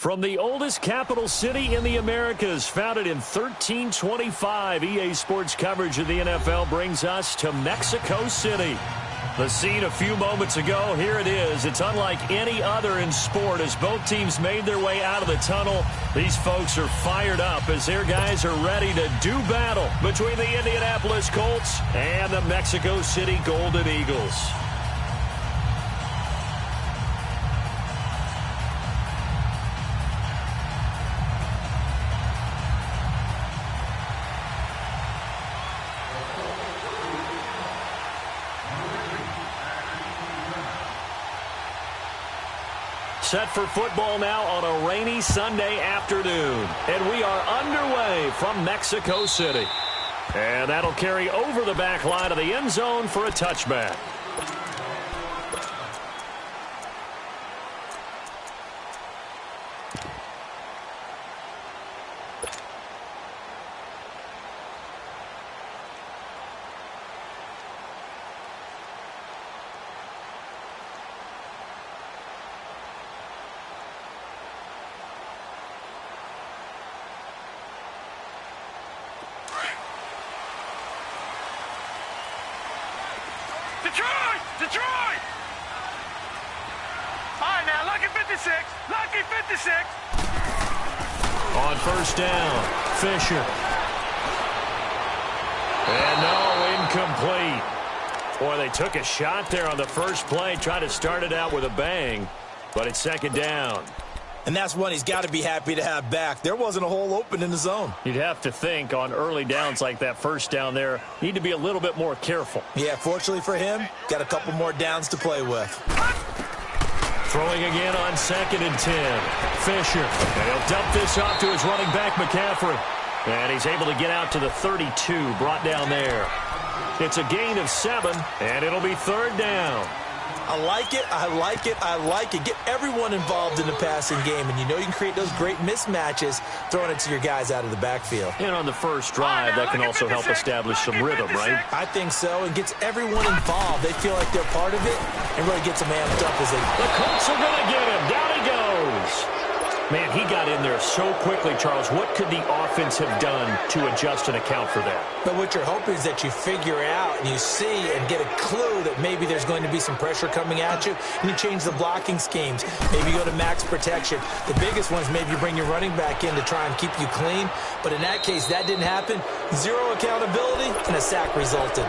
From the oldest capital city in the Americas, founded in 1325, EA Sports coverage of the NFL brings us to Mexico City. The scene a few moments ago, here it is. It's unlike any other in sport as both teams made their way out of the tunnel. These folks are fired up as their guys are ready to do battle between the Indianapolis Colts and the Mexico City Golden Eagles. Set for football now on a rainy Sunday afternoon. And we are underway from Mexico City. And that'll carry over the back line of the end zone for a touchback. Detroit! All right, now, lucky 56. Lucky 56. On first down, Fisher. And no, incomplete. Boy, they took a shot there on the first play, tried to start it out with a bang, but it's second down. And that's one he's got to be happy to have back. There wasn't a hole open in the zone. You'd have to think on early downs like that first down there, need to be a little bit more careful. Yeah, fortunately for him, got a couple more downs to play with. Throwing again on 2nd and 10. Fisher. And he'll dump this off to his running back, McCaffrey. And he's able to get out to the 32, brought down there. It's a gain of 7, and it'll be third down. I like it, I like it, I like it. Get everyone involved in the passing game, and you know you can create those great mismatches throwing it to your guys out of the backfield. And on the first drive, that can also help establish some rhythm, right? I think so. It gets everyone involved. They feel like they're part of it and really gets them amped up as they... The Colts are going to get him. Down he goes. Man, he got in there so quickly, Charles. What could the offense have done to adjust and account for that? But what you're hoping is that you figure out and you see and get a clue that maybe there's going to be some pressure coming at you, and you change the blocking schemes. Maybe you go to max protection. The biggest ones, maybe you bring your running back in to try and keep you clean. But in that case, that didn't happen. Zero accountability, and a sack resulted.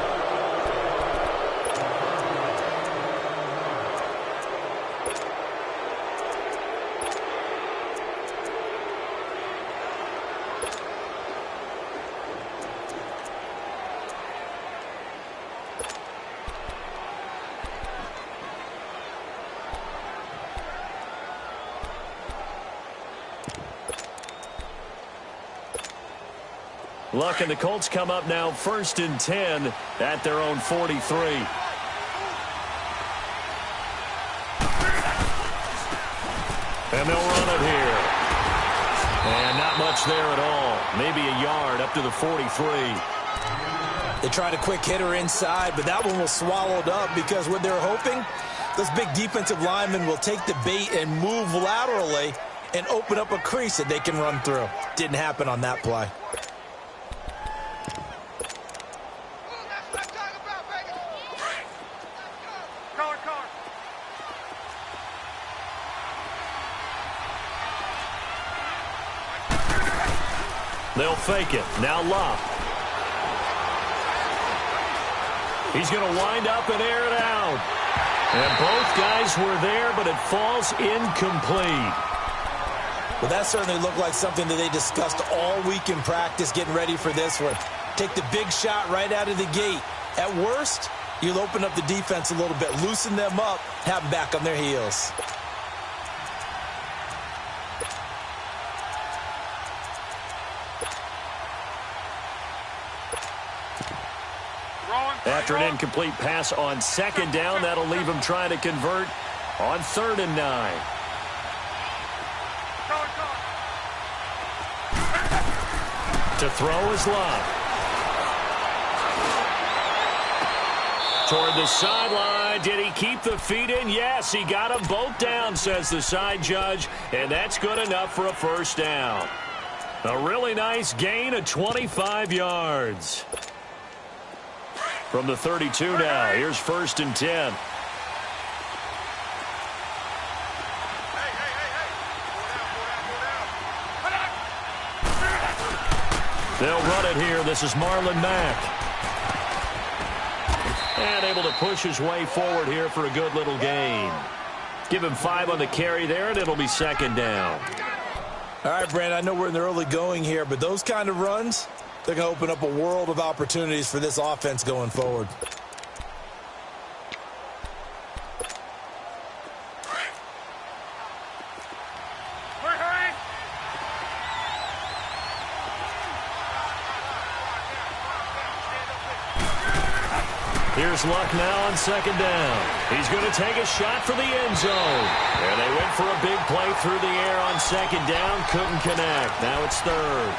Luck and the Colts come up now 1st and 10 at their own 43. And they'll run it here. And not much there at all. Maybe a yard up to the 43. They tried a quick hitter inside, but that one was swallowed up because what they're hoping, those big defensive linemen will take the bait and move laterally and open up a crease that they can run through. Didn't happen on that play. They'll fake it. Now Love. He's going to wind up and air it out. And both guys were there, but it falls incomplete. Well, that certainly looked like something that they discussed all week in practice getting ready for this one. Take the big shot right out of the gate. At worst, you'll open up the defense a little bit, loosen them up, have them back on their heels. After an incomplete pass on 2nd down, that'll leave him trying to convert on 3rd and 9. To throw is Love. Toward the sideline. Did he keep the feet in? Yes, he got them both down, says the side judge, and that's good enough for a first down. A really nice gain of 25 yards. From the 32 now, here's 1st and 10. They'll run it here. This is Marlon Mack. And able to push his way forward here for a good little gain. Give him 5 on the carry there, and it'll be 2nd down. All right, Brandon, I know we're in the early going here, but those kind of runs, they're going to open up a world of opportunities for this offense going forward. Here's Luck now on 2nd down. He's going to take a shot for the end zone. And they went for a big play through the air on 2nd down. Couldn't connect. Now it's 3rd.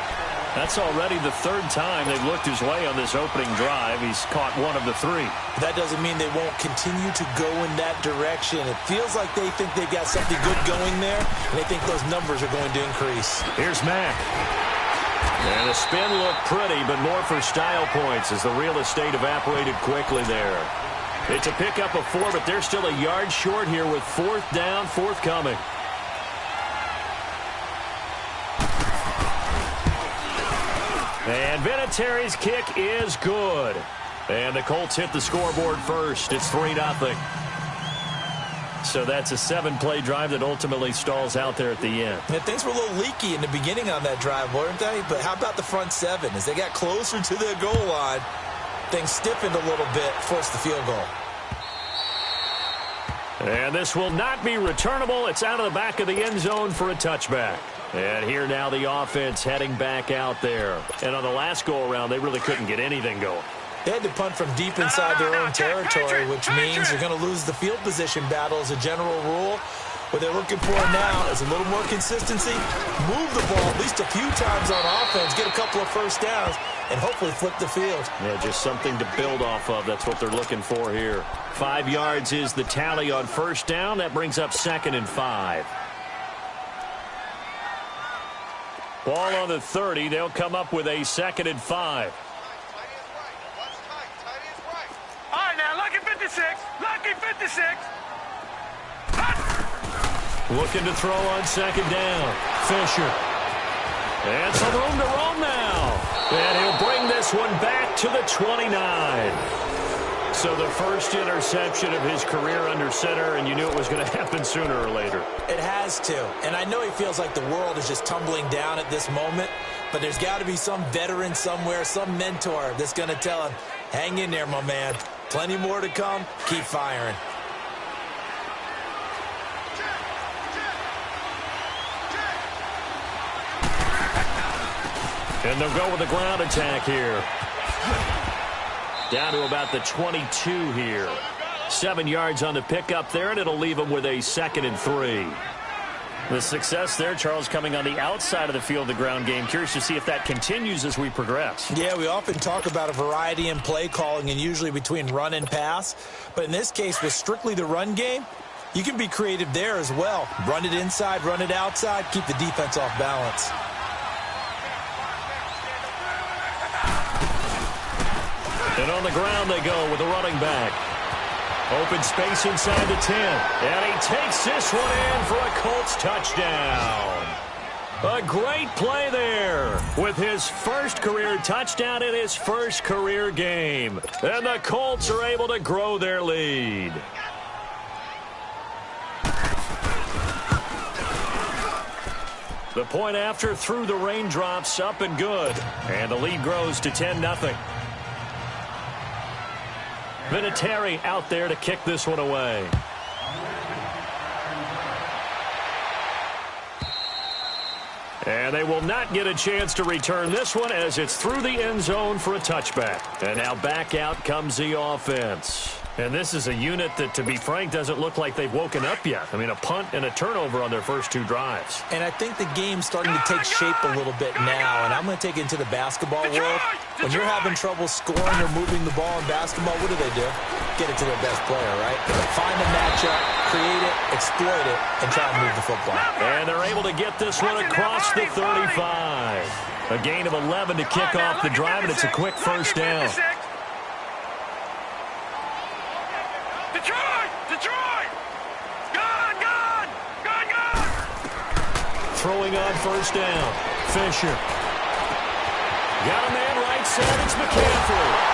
That's already the 3rd time they've looked his way on this opening drive. He's caught 1 of the 3. That doesn't mean they won't continue to go in that direction. It feels like they think they've got something good going there, and they think those numbers are going to increase. Here's Mack. And the spin looked pretty, but more for style points as the real estate evaporated quickly there. It's a pickup of 4, but they're still a yard short here with 4th down, forthcoming. And Vinatieri's kick is good. And the Colts hit the scoreboard first. It's 3-0. So that's a 7-play drive that ultimately stalls out there at the end. Yeah, things were a little leaky in the beginning on that drive, weren't they? But how about the front 7? As they got closer to their goal line, things stiffened a little bit, forced the field goal. And this will not be returnable. It's out of the back of the end zone for a touchback. And here now the offense heading back out there. And on the last go-around, they really couldn't get anything going. They had to punt from deep inside their own territory, which means they're going to lose the field position battle as a general rule. What they're looking for now is a little more consistency, move the ball at least a few times on offense, get a couple of first downs, and hopefully flip the field. Yeah, just something to build off of. That's what they're looking for here. 5 yards is the tally on 1st down. That brings up 2nd and 5. Ball on the 30. They'll come up with a 2nd and 5. All right, now, lucky 56. Lucky 56. Looking to throw on 2nd down. Fisher. And some room to roam now. And he'll bring this one back to the 29. So the first interception of his career under center, and you knew it was going to happen sooner or later. It has to. And I know he feels like the world is just tumbling down at this moment, but there's got to be some veteran somewhere, some mentor that's going to tell him, hang in there, my man. Plenty more to come. Keep firing. And they'll go with a ground attack here. Down to about the 22 here. 7 yards on the pickup there, and it'll leave them with a 2nd and 3. The success there, Charles, coming on the outside of the field, the ground game. Curious to see if that continues as we progress. Yeah, we often talk about a variety in play calling and usually between run and pass. But in this case, with strictly the run game, you can be creative there as well. Run it inside, run it outside, keep the defense off balance. And on the ground they go with the running back. Open space inside the 10. And he takes this one in for a Colts touchdown. A great play there with his first career touchdown in his first career game. And the Colts are able to grow their lead. The point after through the raindrops, up and good. And the lead grows to 10-0. Vinatieri out there to kick this one away. And they will not get a chance to return this one as it's through the end zone for a touchback. And now back out comes the offense. And this is a unit that, to be frank, doesn't look like they've woken up yet. I mean, a punt and a turnover on their first 2 drives. And I think the game's starting to take shape a little bit now. And I'm going to take it into the basketball world. When you're having trouble scoring or moving the ball in basketball, what do? get it to their best player, right? Find the matchup, create it, exploit it, and try and move the football. And they're able to get this one across the 35. A gain of 11 to kick off the drive, and it's a quick first down. Detroit! Gone! Throwing on first down. Fisher. Got a man right side. It's McCaffrey.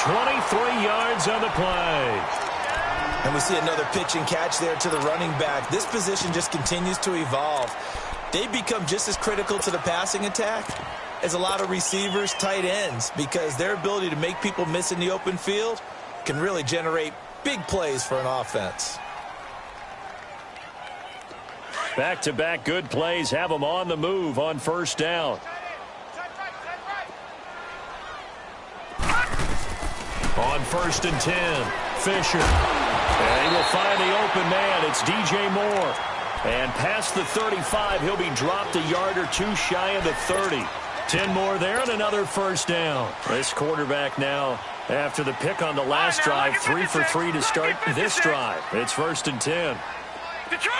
23 yards on the play. And we see another pitch and catch there to the running back. This position just continues to evolve. They become just as critical to the passing attack as a lot of receivers, tight ends, because their ability to make people miss in the open field can really generate big plays for an offense. Back-to-back good plays have them on the move on first down. On 1st and 10, Fisher. And he will find the open man. It's DJ Moore. And past the 35, he'll be dropped a yard or two shy of the 30. 10 more there and another first down. This quarterback now, after the pick on the last drive, 3 for 3 to start this drive. It's 1st and 10. Detroit!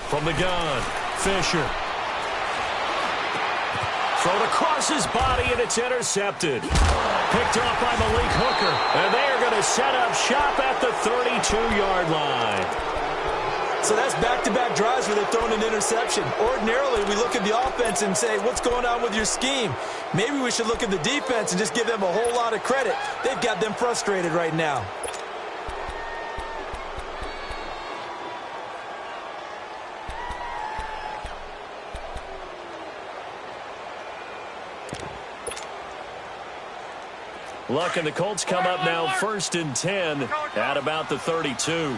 From the gun, Fisher. Thrown across his body, and it's intercepted. Picked off by Malik Hooker. And they are going to set up shop at the 32-yard line. So that's back-to-back drives where they've thrown an interception. Ordinarily, we look at the offense and say, what's going on with your scheme? Maybe we should look at the defense and just give them a whole lot of credit. They've got them frustrated right now. Luck and the Colts come up now 1st and 10 at about the 32.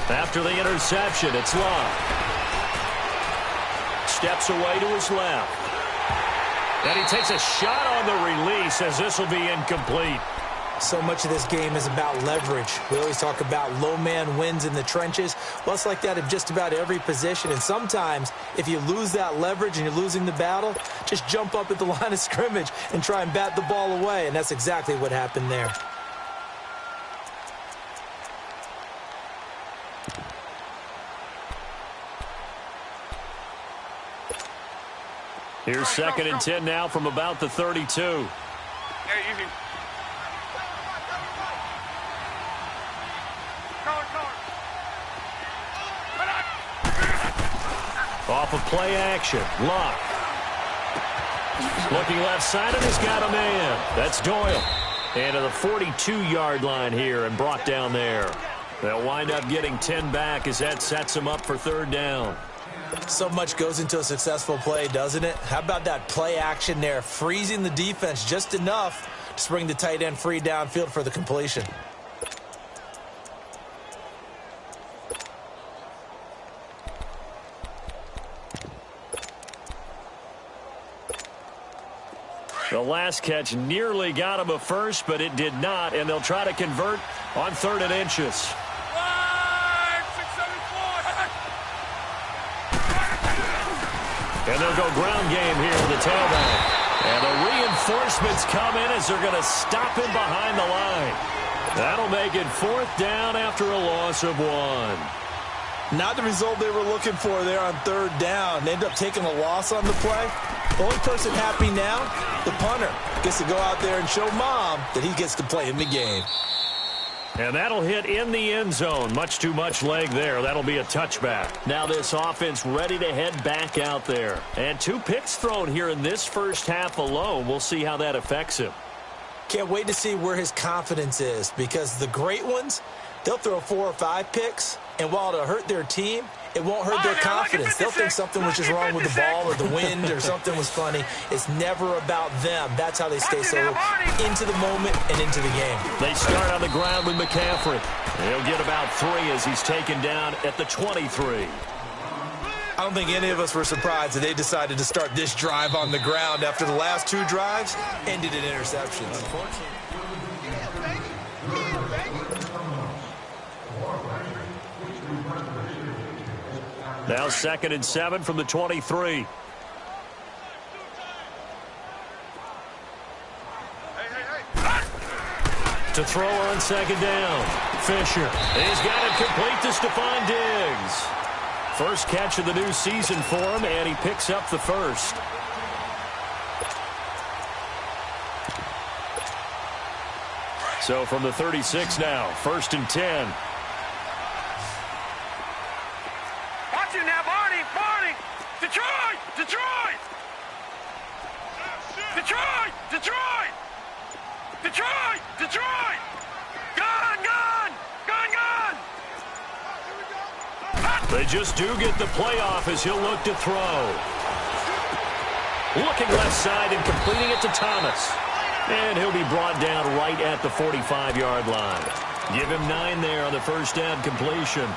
After the interception, it's Luck. Steps away to his left. And he takes a shot on the release as this will be incomplete. So much of this game is about leverage. We always talk about low man wins in the trenches. Well, it's like that in just about every position. And sometimes, if you lose that leverage and you're losing the battle, just jump up at the line of scrimmage and try and bat the ball away. And that's exactly what happened there. Here's 2nd and 10 now from about the 32. Hey, easy. Off of play action. Luck. Looking left side, and he's got a man. That's Doyle. And to the 42-yard line here and brought down there. They'll wind up getting 10 back as that sets them up for 3rd down. So much goes into a successful play, doesn't it? How about that play action there, freezing the defense just enough to bring the tight end free downfield for the completion. The last catch nearly got him a first, but it did not, and they'll try to convert on 3rd and inches. And they'll go ground game here with the tailback. And the reinforcements come in as they're going to stop him behind the line. That'll make it 4th down after a loss of 1. Not the result they were looking for there on 3rd down. They end up taking a loss on the play. The only person happy now, the punter, gets to go out there and show Mom that he gets to play in the game. And that'll hit in the end zone. Much too much leg there. That'll be a touchback. Now this offense ready to head back out there. And 2 picks thrown here in this first half alone. We'll see how that affects him. Can't wait to see where his confidence is, because the great ones, they'll throw 4 or 5 picks, and while it'll hurt their team, it won't hurt their confidence. They'll think something was just wrong with the ball or the wind or something was funny. It's never about them. That's how they stay so into the moment and into the game. They start on the ground with McCaffrey. He'll get about 3 as he's taken down at the 23. I don't think any of us were surprised that they decided to start this drive on the ground after the last 2 drives ended in interceptions. Unfortunately. Now 2nd and 7 from the 23. To throw on 2nd down. Fisher. He's got it complete to Stephon Diggs. First catch of the new season for him, and he picks up the first. So from the 36 now, 1st and 10. Watch it now, Barney! Barney! Detroit! Detroit! Detroit! Detroit! Detroit! Detroit! Gun! Gun! Gun! Gun! They just do get the playoff as he'll look to throw. Looking left side and completing it to Thomas. And he'll be brought down right at the 45-yard line. Give him 9 there on the first down completion.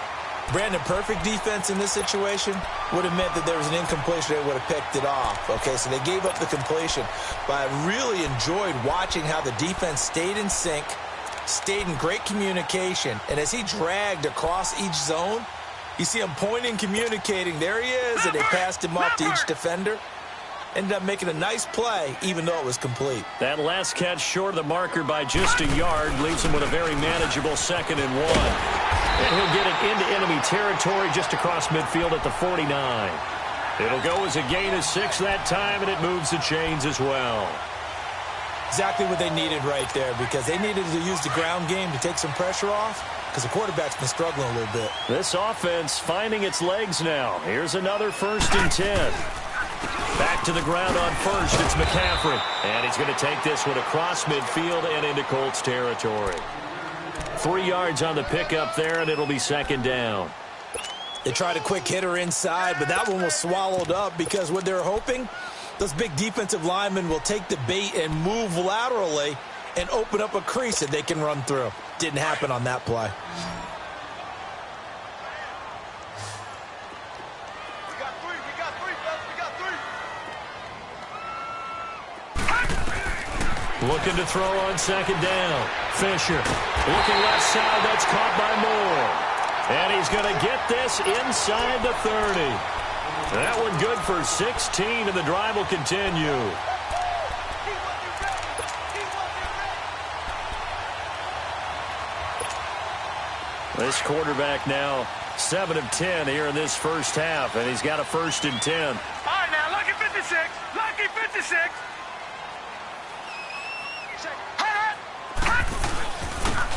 Brandon, perfect defense in this situation would have meant that there was an incompletion. They would have picked it off. Okay, so they gave up the completion. But I really enjoyed watching how the defense stayed in sync, stayed in great communication. And as he dragged across each zone, you see him pointing, communicating. There he is, and they passed him off to each defender. Ended up making a nice play, even though it was complete. That last catch short of the marker by just a yard leaves him with a very manageable 2nd and 1. And he'll get it into enemy territory just across midfield at the 49. It'll go as a gain of 6 that time, and it moves the chains as well. Exactly what they needed right there, because they needed to use the ground game to take some pressure off, because the quarterback's been struggling a little bit. This offense finding its legs now. Here's another 1st and 10. Back to the ground on 1st, it's McCaffrey. And he's going to take this one across midfield and into Colts territory. 3 yards on the pickup there, and it'll be 2nd down. They tried a quick hitter inside, but that one was swallowed up because what they're hoping, those big defensive linemen will take the bait and move laterally and open up a crease that they can run through. Didn't happen on that play. Looking to throw on 2nd down. Fisher looking left side. That's caught by Moore. And he's going to get this inside the 30. That one good for 16, and the drive will continue. This quarterback now 7 of 10 here in this first half, and he's got a 1st and 10. All right, now, lucky 56. Lucky 56.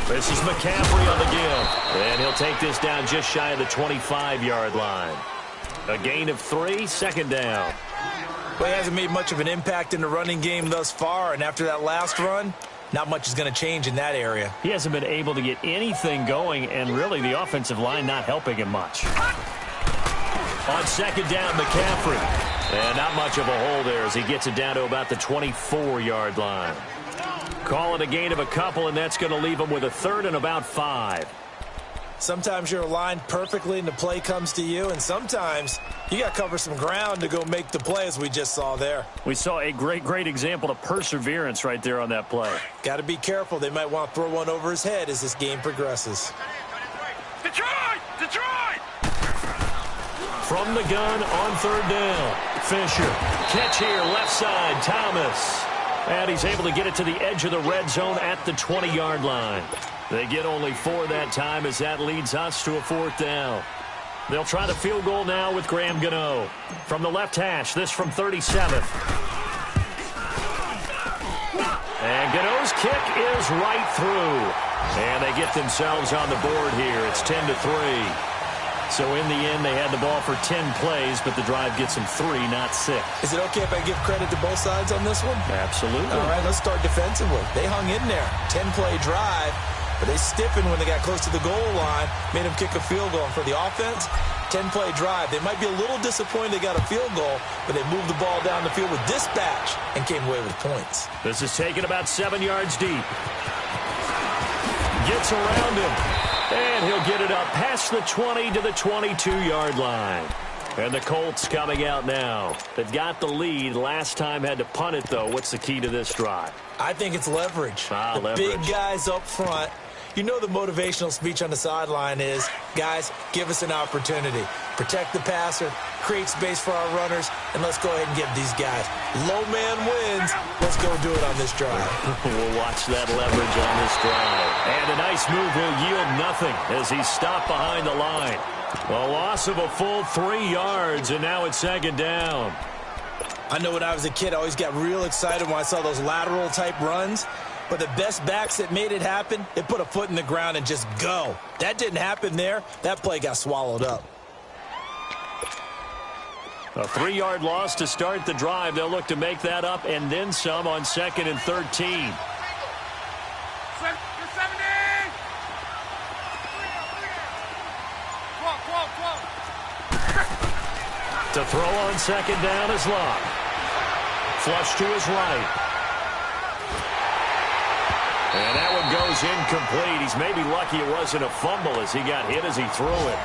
This is McCaffrey on the give. And he'll take this down just shy of the 25-yard line. A gain of 3, 2nd down. Well, he hasn't made much of an impact in the running game thus far, and after that last run, not much is going to change in that area. He hasn't been able to get anything going, and really the offensive line not helping him much. On 2nd down, McCaffrey. And not much of a hole there as he gets it down to about the 24-yard line. Call it a gain of a couple, and that's going to leave him with a 3rd and about 5. Sometimes you're aligned perfectly and the play comes to you, and sometimes you got to cover some ground to go make the play, as we just saw there. We saw a great example of perseverance right there on that play. Got to be careful. They might want to throw one over his head as this game progresses. Detroit! Detroit! From the gun on 3rd down. Fisher. Catch here, left side, Thomas. And he's able to get it to the edge of the red zone at the 20-yard line. They get only 4 that time as that leads us to a 4th down. They'll try the field goal now with Graham Gano. From the left hash, this from 37th. And Gano's kick is right through. And they get themselves on the board here. It's 10-3. So in the end, they had the ball for 10 plays, but the drive gets them 3, not 6. Is it okay if I give credit to both sides on this one? Absolutely. All right, let's start defensively. They hung in there. 10-play drive, but they stiffened when they got close to the goal line, made them kick a field goal. And for the offense, 10-play drive. They might be a little disappointed they got a field goal, but they moved the ball down the field with dispatch and came away with points. This is taken about 7 yards deep. Gets around him. And he'll get it up past the 20 to the 22-yard line. And the Colts coming out now. They've got the lead. Last time had to punt it, though. What's the key to this drive? I think it's leverage. The leverage. Big guys up front. You know the motivational speech on the sideline is, guys, give us an opportunity. Protect the passer, create space for our runners, and let's go ahead and give these guys. Low man wins. Let's go do it on this drive. We'll watch that leverage on this drive. And a nice move will yield nothing as he's stopped behind the line. A loss of a full 3 yards, and now it's second down. I know when I was a kid, I always got real excited when I saw those lateral-type runs. But the best backs that made it happen, they put a foot in the ground and just go. That didn't happen there. That play got swallowed up. A 3-yard loss to start the drive. They'll look to make that up and then some on 2nd and 13. To throw on 2nd down is Locke. Flush to his right. And that one goes incomplete. He's maybe lucky it wasn't a fumble as he got hit as he threw it.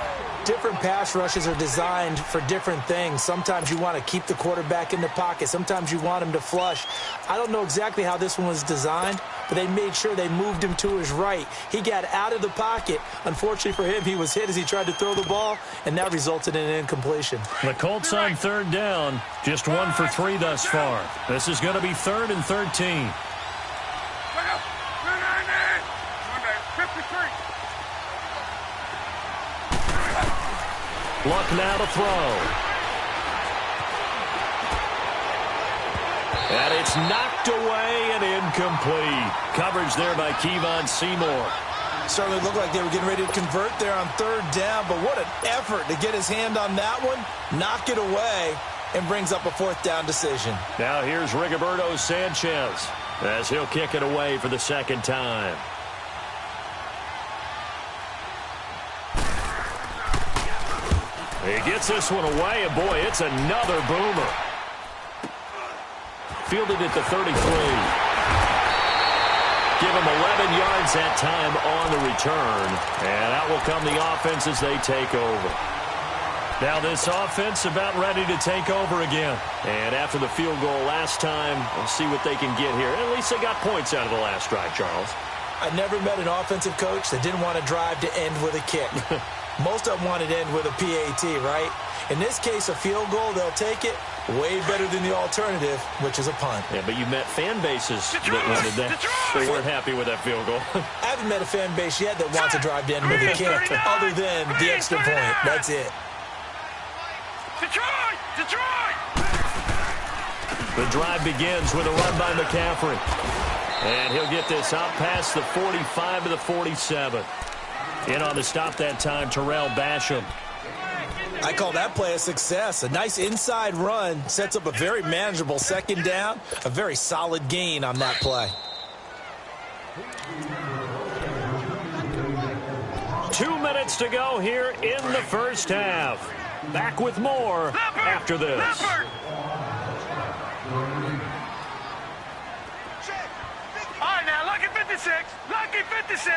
Different pass rushes are designed for different things. Sometimes you want to keep the quarterback in the pocket. Sometimes you want him to flush. I don't know exactly how this one was designed, but they made sure they moved him to his right. He got out of the pocket. Unfortunately for him, he was hit as he tried to throw the ball, and that resulted in an incompletion. The Colts on 3rd down, just 1 for 3 thus far. This is going to be 3rd and 13. Luck now to throw. And it's knocked away and incomplete. Coverage there by Kevon Seymour. Certainly looked like they were getting ready to convert there on 3rd down, but what an effort to get his hand on that one, knock it away, and brings up a 4th down decision. Now here's Rigoberto Sanchez as he'll kick it away for the 2nd time. He gets this one away, and boy, it's another boomer. Fielded at the 33. Give him 11 yards that time on the return. And out will come the offense as they take over. Now this offense about ready to take over again. And after the field goal last time, we'll see what they can get here. At least they got points out of the last drive, Charles. I never met an offensive coach that didn't want to drive to end with a kick. Most of them wanted to end with a PAT, right? In this case, a field goal, they'll take it. Way better than the alternative, which is a punt. Yeah, but you met fan bases that wanted that. They weren't happy with that field goal. I haven't met a fan base yet that wants to drive to end with a kick, other than the extra point. That's it. Detroit! The drive begins with a run by McCaffrey. And he'll get this out past the 45 to the 47. In on the stop that time, Terrell Basham. I call that play a success. A nice inside run sets up a very manageable 2nd down. A very solid gain on that play. 2 minutes to go here in the first half. Back with more after this. All right, now, lucky 56. Lucky 56.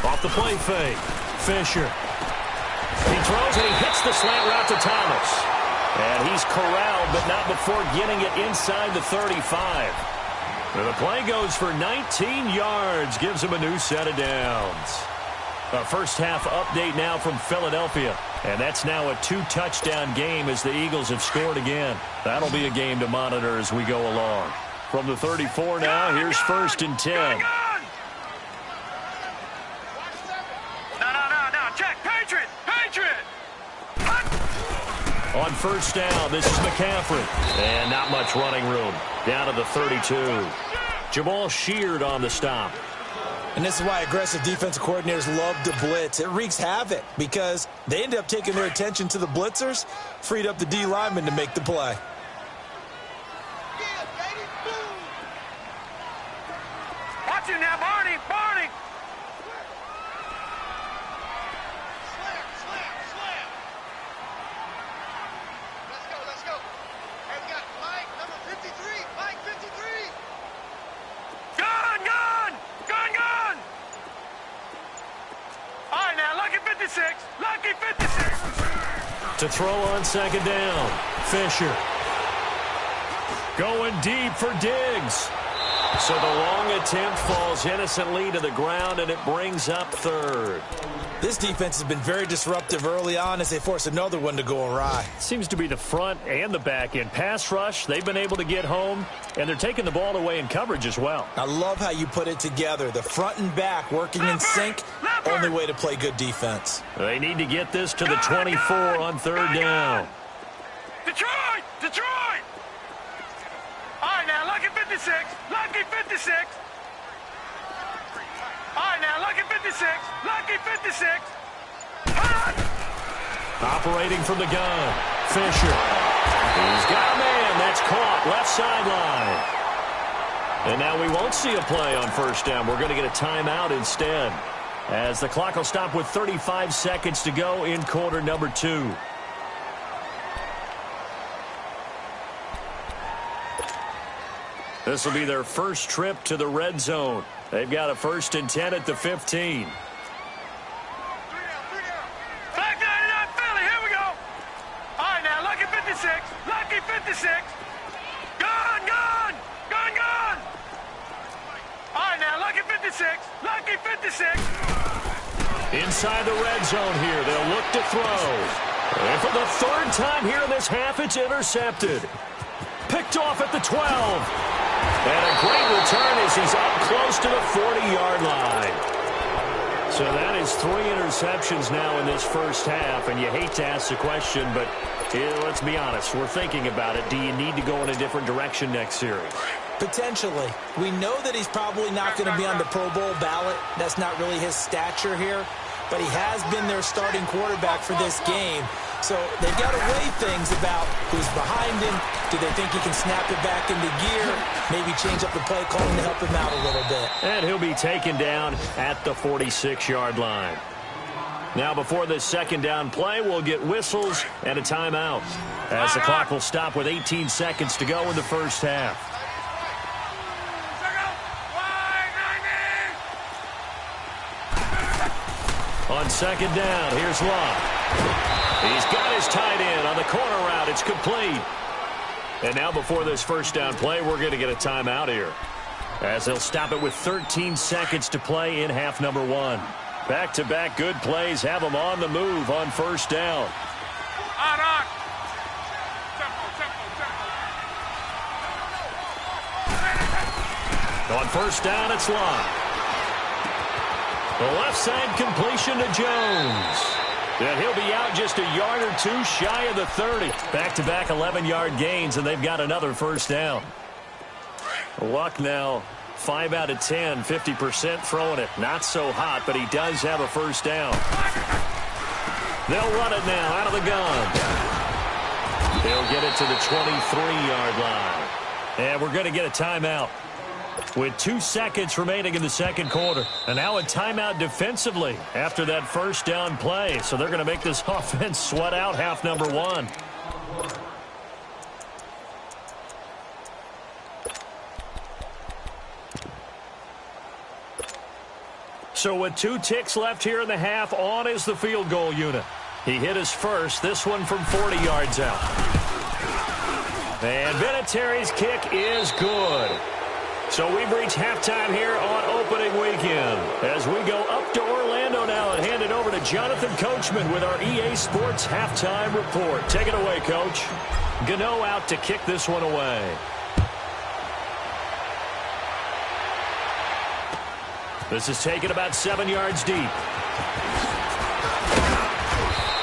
Off the play fake. Fisher. He throws and he hits the slant route to Thomas. And he's corralled, but not before getting it inside the 35. And the play goes for 19 yards. Gives him a new set of downs. A first half update now from Philadelphia. And that's now a 2-touchdown game as the Eagles have scored again. That'll be a game to monitor as we go along. From the 34 now, here's 1st and 10. On 1st down, this is McCaffrey. And not much running room. Down to the 32. Jamal Sheard on the stop. And this is why aggressive defensive coordinators love to blitz. It wreaks havoc because they end up taking their attention to the blitzers, freed up the D lineman to make the play. Watch him now, Barney. Gun! All right, now. To throw on second down. Fisher. Going deep for Diggs. So the long attempt falls innocently to the ground, and it brings up third. This defense has been very disruptive early on as they force another one to go awry. Seems to be the front and the back end. Pass rush, they've been able to get home, and they're taking the ball away in coverage as well. I love how you put it together. The front and back working in sync, only way to play good defense. They need to get this to the 24 on third down. Detroit! Detroit! All right, now, lucky 56. Lucky 56. All right, now, lucky 56. Lucky 56. Hot! Operating from the gun. Fisher. He's got a man. That's caught. Left sideline. And now we won't see a play on first down. We're going to get a timeout instead, as the clock will stop with 35 seconds to go in quarter number 2. This will be their first trip to the red zone. They've got a 1st and 10 at the 15. Back 99 Philly, here we go. All right, now, lucky 56. Lucky 56. Gun, gun. Gun, gun. All right, now, lucky 56. Lucky 56. Inside the red zone here. They'll look to throw. And for the 3rd time here in this half, it's intercepted. Picked off at the 12. And a great return as he's up close to the 40-yard line. So that is 3 interceptions now in this first half, and you hate to ask the question, but let's be honest, we're thinking about it. Do you need to go in a different direction next series? Potentially. We know that he's probably not going to be on the Pro Bowl ballot. That's not really his stature here, but he has been their starting quarterback for this game. So they've got to weigh things about who's behind him. Do they think he can snap it back into gear? Maybe change up the play calling to help him out a little bit. And he'll be taken down at the 46-yard line. Now before this second down play, we'll get whistles and a timeout, as the clock will stop with 18 seconds to go in the first half. On second down, here's Love. He's got his tight end on the corner route. It's complete. And now before this first down play, we're going to get a timeout here, as they'll stop it with 13 seconds to play in half number 1. Back-to-back good plays have them on the move on first down. On first down, it's Love. The left side completion to Jones. And he'll be out just a yard or two shy of the 30. Back-to-back 11-yard gains, and they've got another first down. Luck now, 5 out of 10, 50% throwing it. Not so hot, but he does have a first down. They'll run it now out of the gun. They'll get it to the 23-yard line. And we're going to get a timeout with 2 seconds remaining in the second quarter. And now a timeout defensively after that first down play. So they're going to make this offense sweat out half number 1. So with 2 ticks left here in the half, on is the field goal unit. He hit his first, this one from 40 yards out. And Vinatieri's kick is good. So we've reached halftime here on opening weekend, as we go up to Orlando now and hand it over to Jonathan Coachman with our EA Sports halftime report. Take it away, Coach. Gano out to kick this one away. This is taken about 7 yards deep.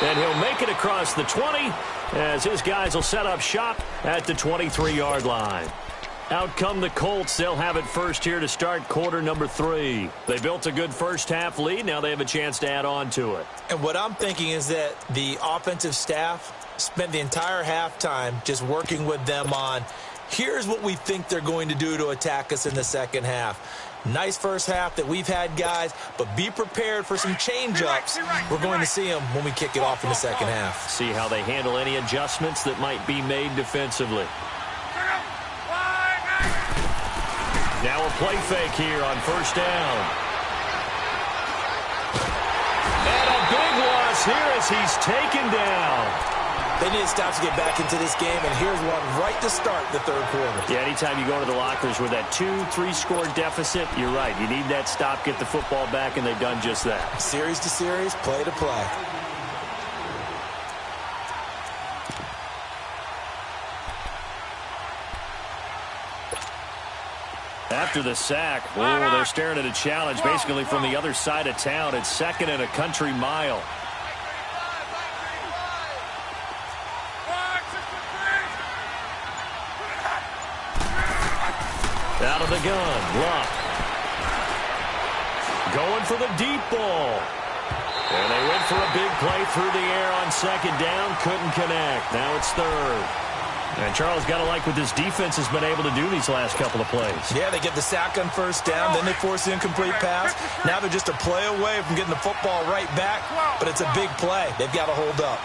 And he'll make it across the 20, as his guys will set up shop at the 23-yard line. Out come the Colts. They'll have it first here to start quarter number 3. They built a good first half lead. Now they have a chance to add on to it. And what I'm thinking is that the offensive staff spent the entire halftime just working with them on, here's what we think they're going to do to attack us in the second half. Nice first half that we've had, guys, but be prepared for some change-ups. We're going to see them when we kick it off in the second half. See how they handle any adjustments that might be made defensively. Now a play fake here on first down. And a big loss here as he's taken down. They need to stop to get back into this game, and here's one right to start the third quarter. Yeah, anytime you go to the lockers with that 2-3 score deficit, you're right. You need that stop, get the football back, and they've done just that. Series to series, play to play. After the sack, they're staring at a challenge basically from the other side of town. It's 2nd and a country mile. Out of the gun, Luck. Going for the deep ball. And they went for a big play through the air on 2nd down. Couldn't connect. Now it's 3rd. And Charles, got to like what this defense has been able to do these last couple of plays. Yeah, they get the sack on 1st down, then they force the incomplete pass. Now they're just a play away from getting the football right back, but it's a big play. They've got to hold up.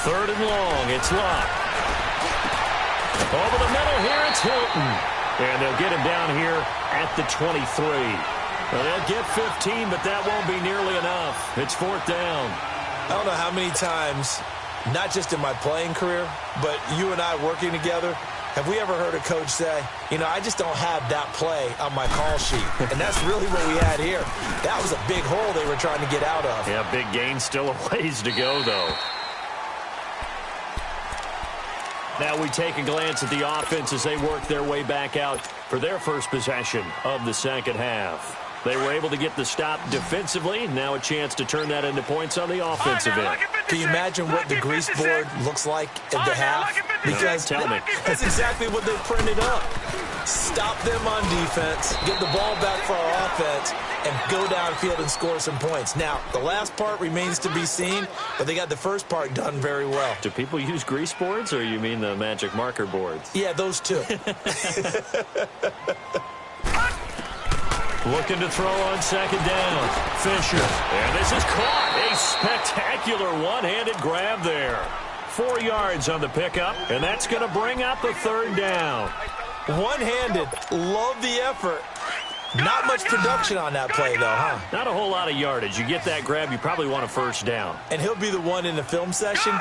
Third and long, it's Luck. Over the middle here, it's Hilton. And they'll get him down here at the 23. Well, they'll get 15, but that won't be nearly enough. It's 4th down. I don't know how many times, not just in my playing career, but you and I working together, have we ever heard a coach say, you know, I just don't have that play on my call sheet. And that's really what we had here. That was a big hole they were trying to get out of. Yeah, big gain, still a ways to go, though. Now we take a glance at the offense as they work their way back out for their first possession of the second half. They were able to get the stop defensively. Now a chance to turn that into points on the offensive end. Can you imagine what the grease board looks like at the half? Because tell me. That's exactly what they printed up. Stop them on defense, get the ball back for our offense, and go downfield and score some points. Now, the last part remains to be seen, but they got the first part done very well. Do people use grease boards, or you mean the magic marker boards? Yeah, those two. Looking to throw on 2nd down. Fisher. And this is caught. A spectacular one-handed grab there. 4 yards on the pickup, and that's going to bring up a 3rd down. One-handed. Love the effort. Not much production on that play, though, huh? Not a whole lot of yardage. You get that grab, you probably want a 1st down. And he'll be the one in the film session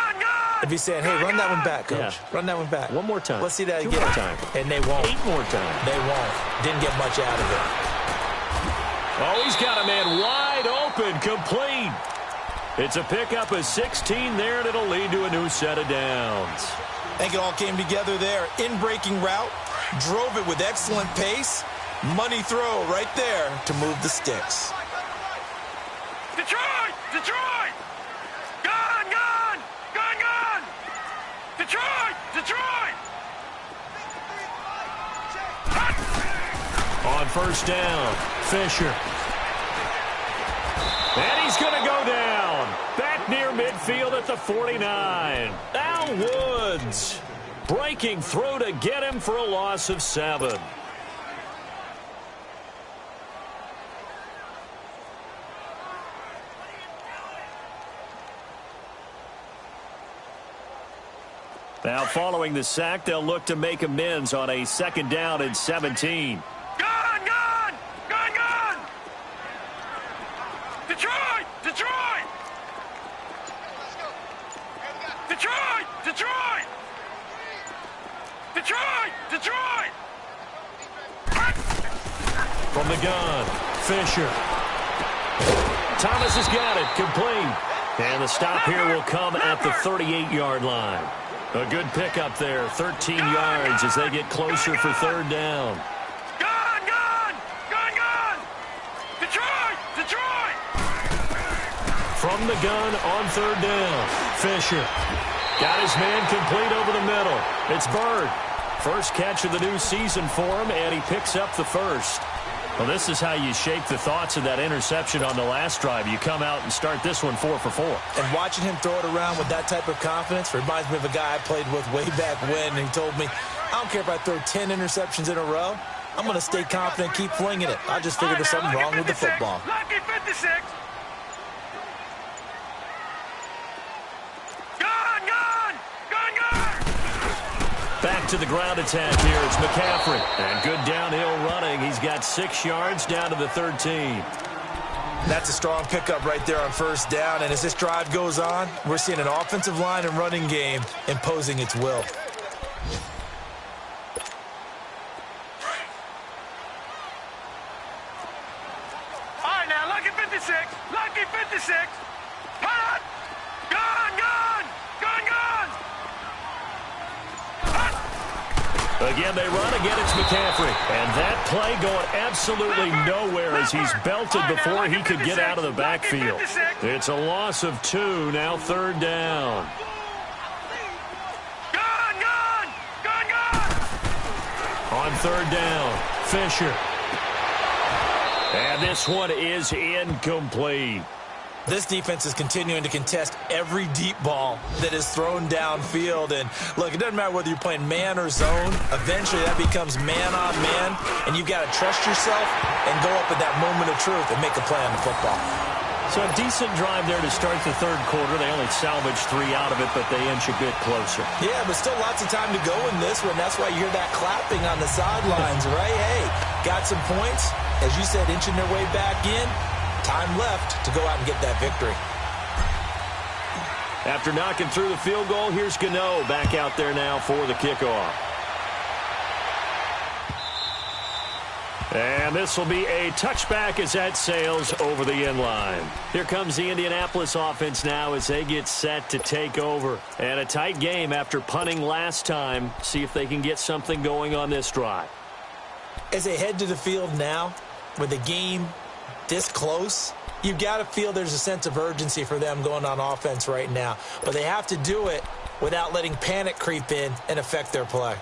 if he's saying, hey, run that one back, Coach. Yeah. Run that one back. One more time. Let's see that 2 again. more time. And they won't. 8 more times. They won't. Didn't get much out of it. Oh, he's got a man wide open, complete. It's a pickup of 16 there, and it'll lead to a new set of downs. I think it all came together there. In-breaking route, drove it with excellent pace. Money throw right there to move the sticks. Detroit! Detroit! Gun! Gun! Gun! Gun! Detroit! Detroit! On 1st down, Fisher. And he's going to go down. Back near midfield at the 49. Al Woods breaking through to get him for a loss of 7. Now, following the sack, they'll look to make amends on a 2nd down and 17. Gun! Gun! Gun! Gun! Detroit! Detroit! Detroit! Detroit! Detroit! Detroit! From the gun, Fisher. Thomas has got it, complete. And the stop here will come at the 38-yard line. A good pickup there, 13 yards as they get closer for 3rd down. Gun! Gun! Gun! Gun! Detroit! Detroit! From the gun on 3rd down, Fisher. Got his man complete over the middle. It's Bird. First catch of the new season for him, and he picks up the 1st. Well, this is how you shake the thoughts of that interception on the last drive. You come out and start this one 4 for 4. And watching him throw it around with that type of confidence reminds me of a guy I played with way back when. And he told me, I don't care if I throw 10 interceptions in a row. I'm going to stay confident, keep flinging it. I just figured there's something wrong with the football. Lucky 56. Gun! Gun! Gun! Gun! Back to the ground attack here. It's McCaffrey. And good downhill running. He's got 6 yards down to the 13. That's a strong pickup right there on first down. And as this drive goes on, we're seeing an offensive line and running game imposing its will. All right, now, lucky 56. Lucky 56. Hut! Gone, gone! Gone, gone! Hut! Again, they run. Again, it's McCaffrey. And that play going absolutely nowhere as he's belted before he could get out of the backfield. It's a loss of 2, now third down. Gone, gone! Gone, gone! On third down, Fisher. And this one is incomplete. This defense is continuing to contest every deep ball that is thrown downfield. And, look, it doesn't matter whether you're playing man or zone. Eventually, that becomes man on man, and you've got to trust yourself and go up at that moment of truth and make a play on the football. So a decent drive there to start the third quarter. They only salvaged 3 out of it, but they inch a bit closer. Yeah, but still lots of time to go in this one. That's why you hear that clapping on the sidelines, right? Hey, got some points. As you said, inching their way back in. Time left to go out and get that victory. After knocking through the field goal, here's Gano back out there now for the kickoff. And this will be a touchback as that sails over the end line. Here comes the Indianapolis offense now as they get set to take over. And a tight game after punting last time. See if they can get something going on this drive. As they head to the field now, with the game this close, you've got to feel there's a sense of urgency for them going on offense right now. But they have to do it without letting panic creep in and affect their play.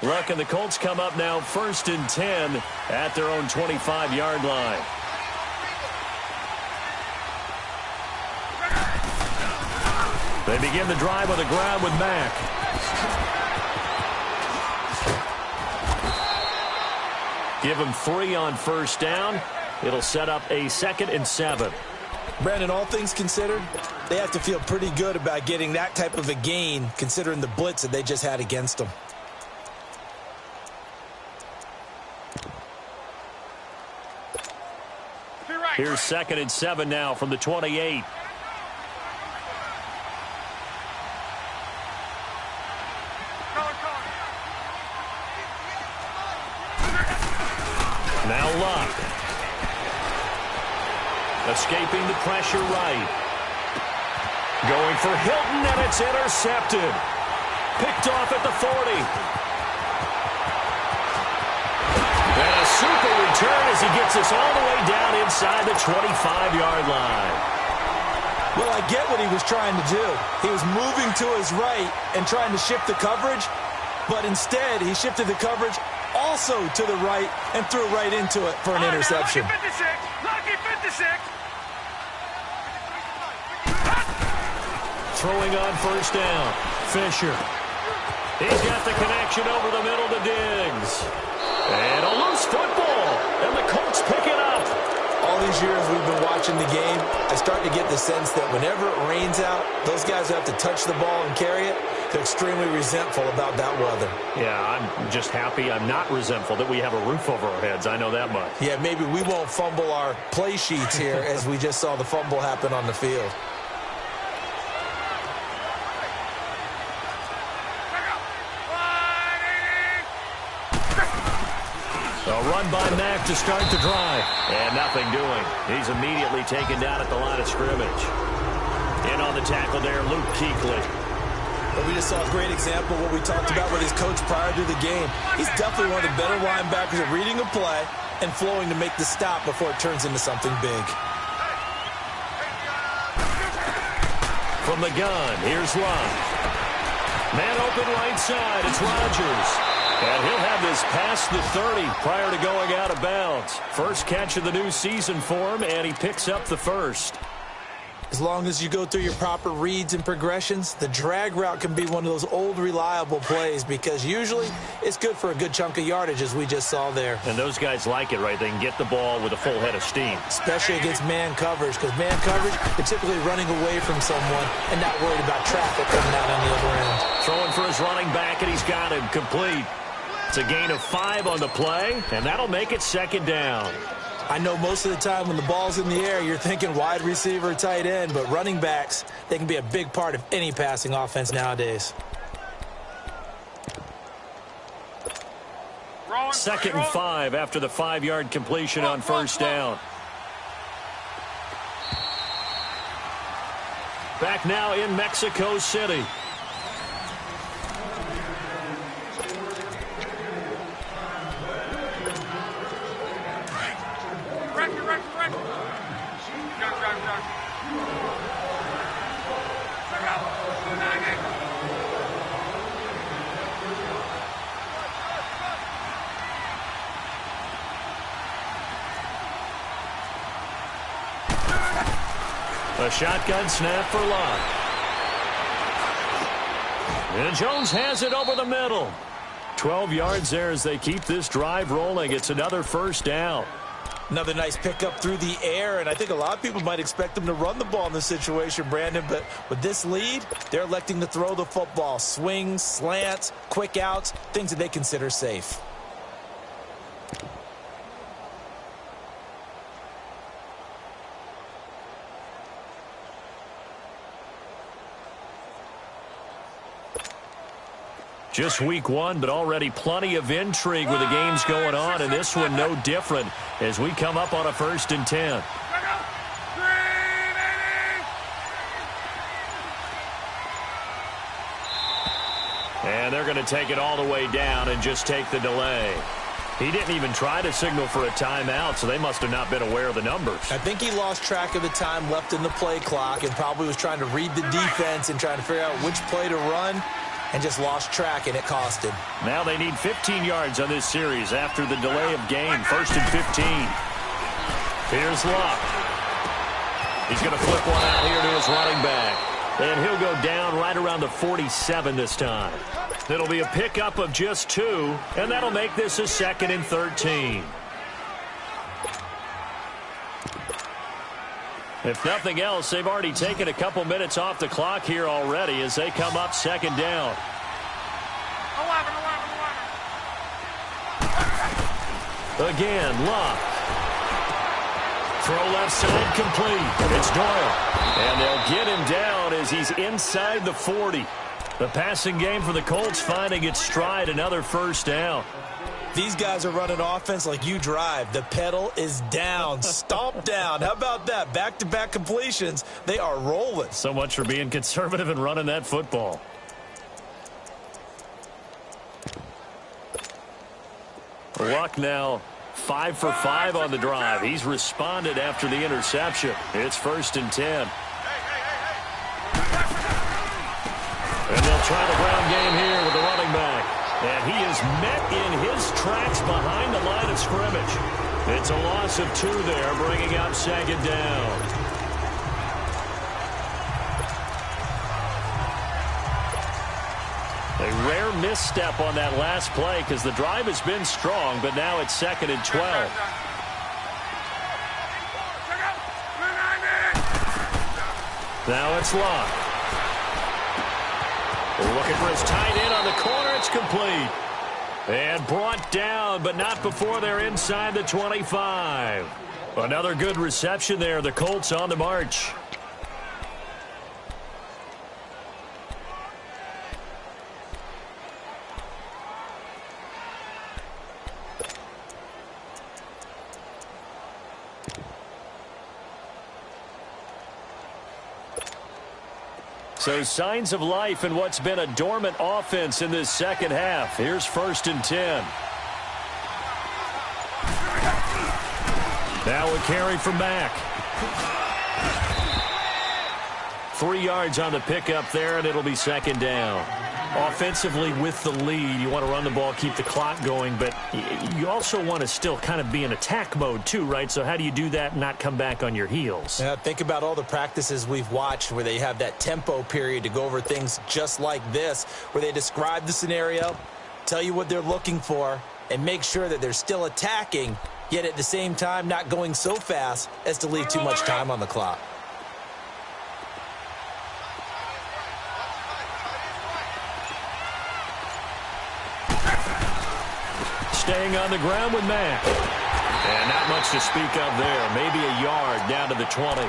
Look, and the Colts come up now 1st and 10 at their own 25-yard line. They begin the drive on the ground with Mack. Give him 3 on first down. It'll set up a 2nd and 7. Brandon, all things considered, they have to feel pretty good about getting that type of a gain considering the blitz that they just had against them. Here's 2nd and 7 now from the 28. Now Luck. Escaping the pressure right. Going for Hilton, and it's intercepted. Picked off at the 40. And a super return as he gets us all the way down inside the 25-yard line. Well, I get what he was trying to do. He was moving to his right and trying to shift the coverage, but instead he shifted the coverage also to the right and threw right into it for an interception. Lucky 56. Lucky 56. Throwing on first down. Fisher. He's got the connection over the middle to Diggs. And a loose football. And the Colts pick it up. All these years we've been watching the game, I start to get the sense that whenever it rains out, those guys who have to touch the ball and carry it, they're extremely resentful about that weather. Yeah, I'm just happy I'm not resentful that we have a roof over our heads. I know that much. Yeah, maybe we won't fumble our play sheets here as we just saw the fumble happen on the field. A run by Mack to start the drive. And nothing doing. He's immediately taken down at the line of scrimmage. In on the tackle there, Luke Kuechly. But we just saw a great example of what we talked about with his coach prior to the game. He's definitely one of the better linebackers at reading a play and flowing to make the stop before it turns into something big. From the gun, here's Luck. Man open right side, it's Rodgers. And he'll have this past the 30 prior to going out of bounds. First catch of the new season for him, and he picks up the first. As long as you go through your proper reads and progressions, the drag route can be one of those old reliable plays because usually it's good for a good chunk of yardage, as we just saw there. And those guys like it, right? They can get the ball with a full head of steam. Especially against man coverage, because man coverage, they're typically running away from someone and not worried about traffic coming out on the other end. Throwing for his running back, and he's got him complete. It's a gain of 5 on the play, and that'll make it second down. I know most of the time when the ball's in the air, you're thinking wide receiver, tight end, but running backs, they can be a big part of any passing offense nowadays. Second and 5 after the 5-yard completion on first down. Back now in Mexico City. A shotgun snap for Locke. And Jones has it over the middle. 12 yards there as they keep this drive rolling. It's another first down. Another nice pickup through the air, and I think a lot of people might expect them to run the ball in this situation, Brandon, but with this lead, they're electing to throw the football. Swings, slants, quick outs, things that they consider safe. Just week 1, but already plenty of intrigue with the games going on, and this one no different as we come up on a 1st and 10. And they're going to take it all the way down and just take the delay. He didn't even try to signal for a timeout, so they must have not been aware of the numbers. I think he lost track of the time left in the play clock and probably was trying to read the defense and trying to figure out which play to run. And just lost track, and it cost him. Now they need 15 yards on this series after the delay of game. 1st and 15. Here's Locke. He's going to flip one out here to his running back. And he'll go down right around the 47 this time. It'll be a pickup of just 2, and that'll make this a 2nd and 13. If nothing else, they've already taken a couple minutes off the clock here already as they come up 2nd down. 11. Again, Locke. Throw left side complete. It's Doyle. And they'll get him down as he's inside the 40. The passing game for the Colts finding its stride, another first down. These guys are running offense like you drive. The pedal is down, stomp down. How about that? Back-to-back completions. They are rolling. So much for being conservative and running that football. Luck now 5 for 5 on the drive. He's responded after the interception. It's 1st and 10. And they'll try the ground game here with the running back. And he is met in his tracks behind the line of scrimmage. It's a loss of 2 there, bringing up 2nd down. A rare misstep on that last play because the drive has been strong, but now it's 2nd and 12. Now it's Locke. Looking for his tight end on the corner. It's complete. And brought down, but not before they're inside the 25. Another good reception there. The Colts on the march. So signs of life in what's been a dormant offense in this second half. Here's 1st and 10. Now a carry from Mack. 3 yards on the pickup there, and it'll be 2nd down. Offensively with the lead, you want to run the ball, keep the clock going, but you also want to still kind of be in attack mode too, right? So how do you do that and not come back on your heels? Yeah, think about all the practices we've watched where they have that tempo period to go over things just like this, where they describe the scenario, tell you what they're looking for, and make sure that they're still attacking, yet at the same time not going so fast as to leave too much time on the clock. Staying on the ground with Mack. And not much to speak of there. Maybe a yard down to the 20.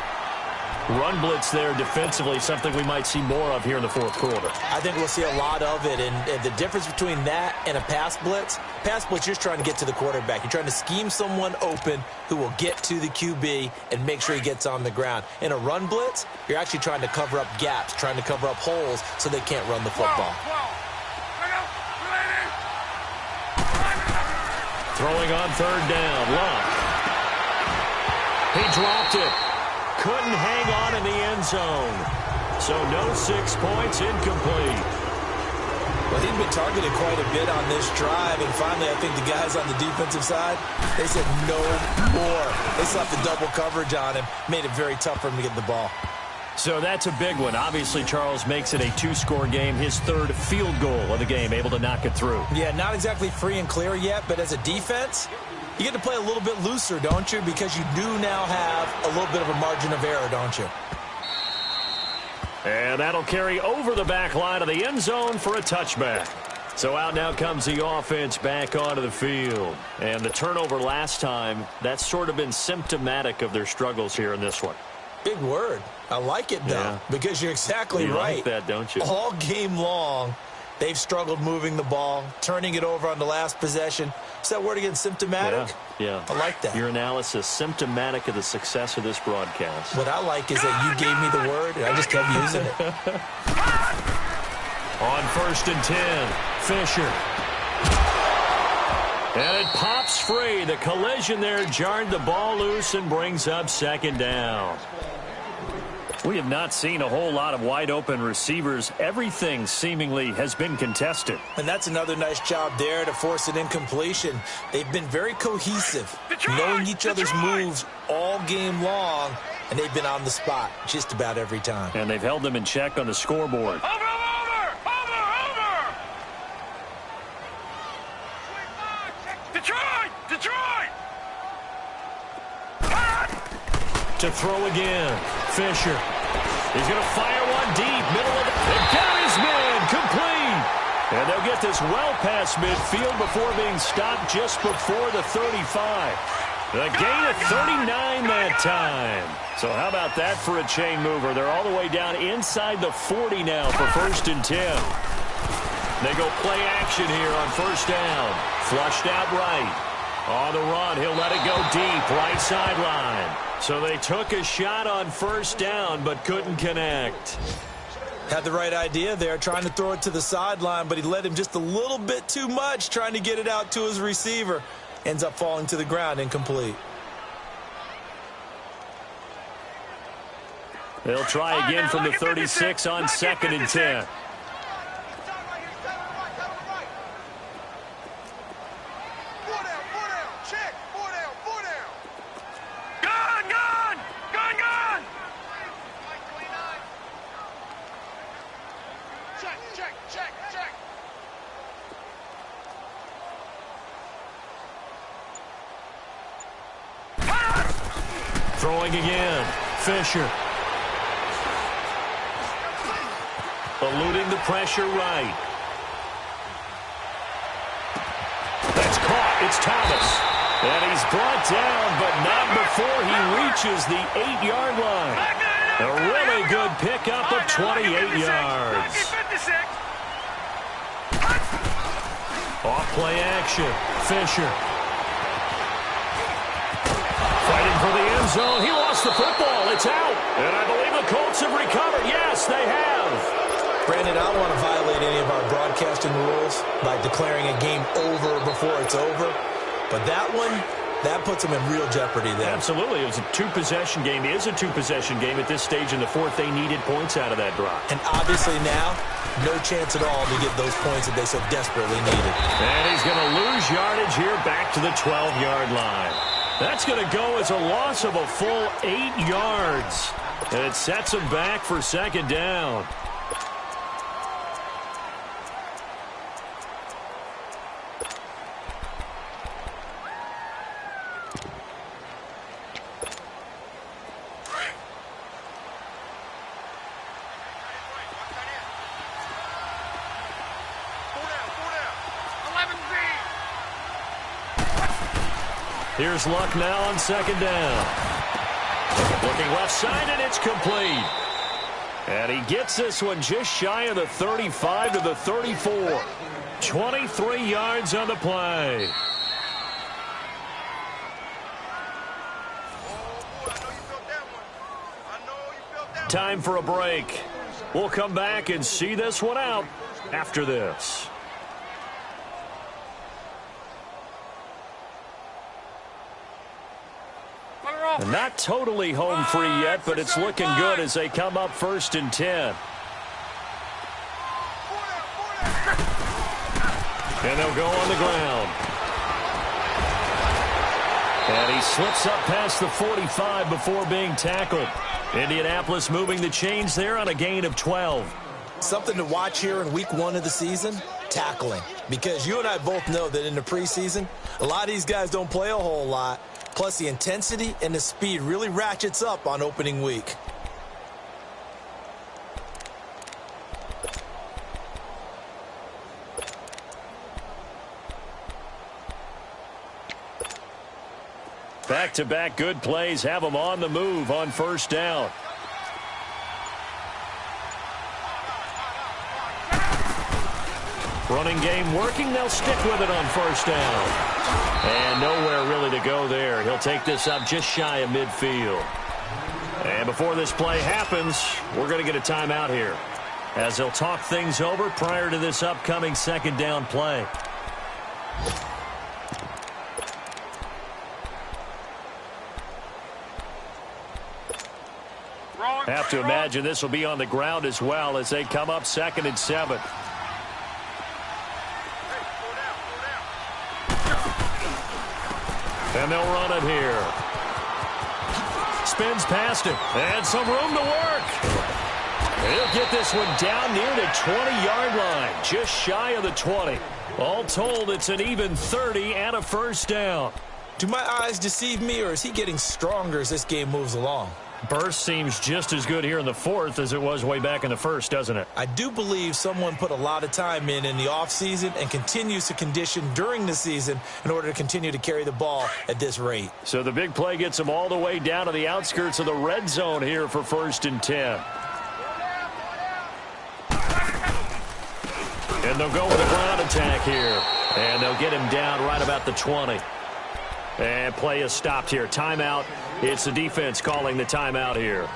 Run blitz there defensively, something we might see more of here in the fourth quarter. I think we'll see a lot of it, and the difference between that and a pass blitz, you're just trying to get to the quarterback. You're trying to scheme someone open who will get to the QB and make sure he gets on the ground. In a run blitz, you're actually trying to cover up gaps, trying to cover up holes so they can't run the football. Throwing on third down, Luck. He dropped it. Couldn't hang on in the end zone. So no 6 points, incomplete. Well, he'd been targeted quite a bit on this drive, and finally I think the guys on the defensive side, they said no more. They slapped the double coverage on him, made it very tough for him to get the ball. So that's a big one. Obviously, Charles makes it a 2-score game, his third field goal of the game, able to knock it through. Yeah, not exactly free and clear yet, but as a defense, you get to play a little bit looser, don't you? Because you do now have a little bit of a margin of error, don't you? And that'll carry over the back line of the end zone for a touchback. So out now comes the offense back onto the field. And the turnover last time, that's sort of been symptomatic of their struggles here in this one. Big word. I like it, though, because you're exactly right. You like that, don't you? All game long, they've struggled moving the ball, turning it over on the last possession. Is that word again, symptomatic? Yeah. I like that. Your analysis, symptomatic of the success of this broadcast. What I like is that you gave me the word, and I just kept using it. On 1st and 10, Fisher. And it pops free. The collision there jarred the ball loose and brings up second down. We have not seen a whole lot of wide-open receivers. Everything seemingly has been contested. And that's another nice job there to force an incompletion. They've been very cohesive, knowing each other's moves all game long, and they've been on the spot just about every time. And they've held them in check on the scoreboard. Over! Detroit! To throw again, Fisher. He's going to fire one deep, middle of the... They've got his man, complete. And they'll get this well past midfield before being stopped just before the 35. The gain of 39 that time. So how about that for a chain mover? They're all the way down inside the 40 now for 1st and 10. They go play action here on 1st down. Flushed out right. On the run, he'll let it go deep, right sideline. So they took a shot on 1st down, but couldn't connect. Had the right idea there, trying to throw it to the sideline, but he let him just a little bit too much, trying to get it out to his receiver. Ends up falling to the ground, incomplete. They'll try again from the 36 on 2nd and 10. Throwing again, Fisher. Eluding the pressure right. That's caught. It's Thomas. And he's brought down, but not before he reaches the 8-yard line. A really good pickup of 28 yards. Off play action. Fisher. Fighting for the end zone. He lost the football. It's out. And I believe the Colts have recovered. Yes, they have. Brandon, I don't want to violate any of our broadcasting rules by declaring a game over before it's over. But that one That puts them in real jeopardy there. Absolutely. It was a two-possession game. It is a two-possession game at this stage in the fourth. They needed points out of that drive. And obviously now, no chance at all to get those points that they so desperately needed. And he's going to lose yardage here back to the 12-yard line. That's going to go as a loss of a full 8 yards. And it sets him back for second down. Here's Luck now on second down. Looking left side, and it's complete. And he gets this one just shy of the 35 to the 34. 23 yards on the play. Time for a break. We'll come back and see this one out after this. And not totally home free yet, but it's looking good as they come up 1st and 10. And they'll go on the ground. And he slips up past the 45 before being tackled. Indianapolis moving the chains there on a gain of 12. Something to watch here in week 1 of the season, tackling. Because you and I both know that in the preseason, a lot of these guys don't play a whole lot. Plus, the intensity and the speed really ratchets up on opening week. Back-to-back good plays have them on the move on first down. Running game working. They'll stick with it on first down. And nowhere really to go there. He'll take this up just shy of midfield. And before this play happens, we're going to get a timeout here, as they'll talk things over prior to this upcoming second down play. Have to imagine this will be on the ground as well as they come up 2nd and 7. And they'll run it here. Spins past him. And some room to work. He'll get this one down near the 20-yard line. Just shy of the 20. All told, it's an even 30 and a first down. Do my eyes deceive me, or is he getting stronger as this game moves along? Burst seems just as good here in the fourth as it was way back in the first, doesn't it? I do believe someone put a lot of time in the offseason and continues to condition during the season in order to continue to carry the ball at this rate. So the big play gets them all the way down to the outskirts of the red zone here for 1st and 10. And they'll go with a ground attack here. And they'll get him down right about the 20. And play is stopped here. Timeout. It's the defense calling the timeout here,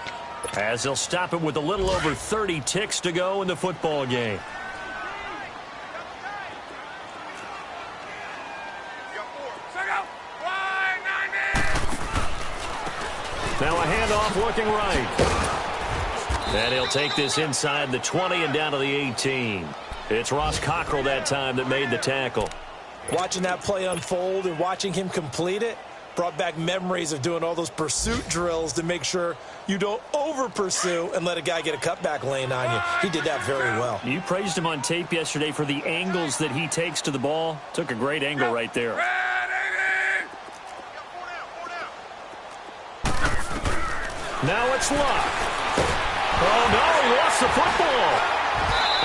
as they'll stop it with a little over 30 ticks to go in the football game. Now a handoff looking right. And he'll take this inside the 20 and down to the 18. It's Ross Cockrell that time that made the tackle. Watching that play unfold and watching him complete it brought back memories of doing all those pursuit drills to make sure you don't over-pursue and let a guy get a cutback lane on you. He did that very well. You praised him on tape yesterday for the angles that he takes to the ball. Took a great angle right there. Now it's Luck. Oh, no, he lost the football.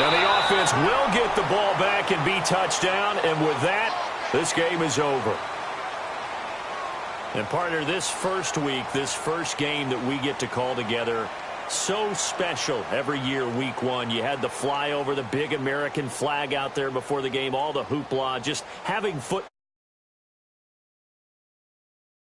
And the offense will get the ball back and be touchdown. And with that, this game is over. And partner, this first week, this first game that we get to call together, so special every year, week 1. You had the flyover, the big American flag out there before the game, all the hoopla, just having football.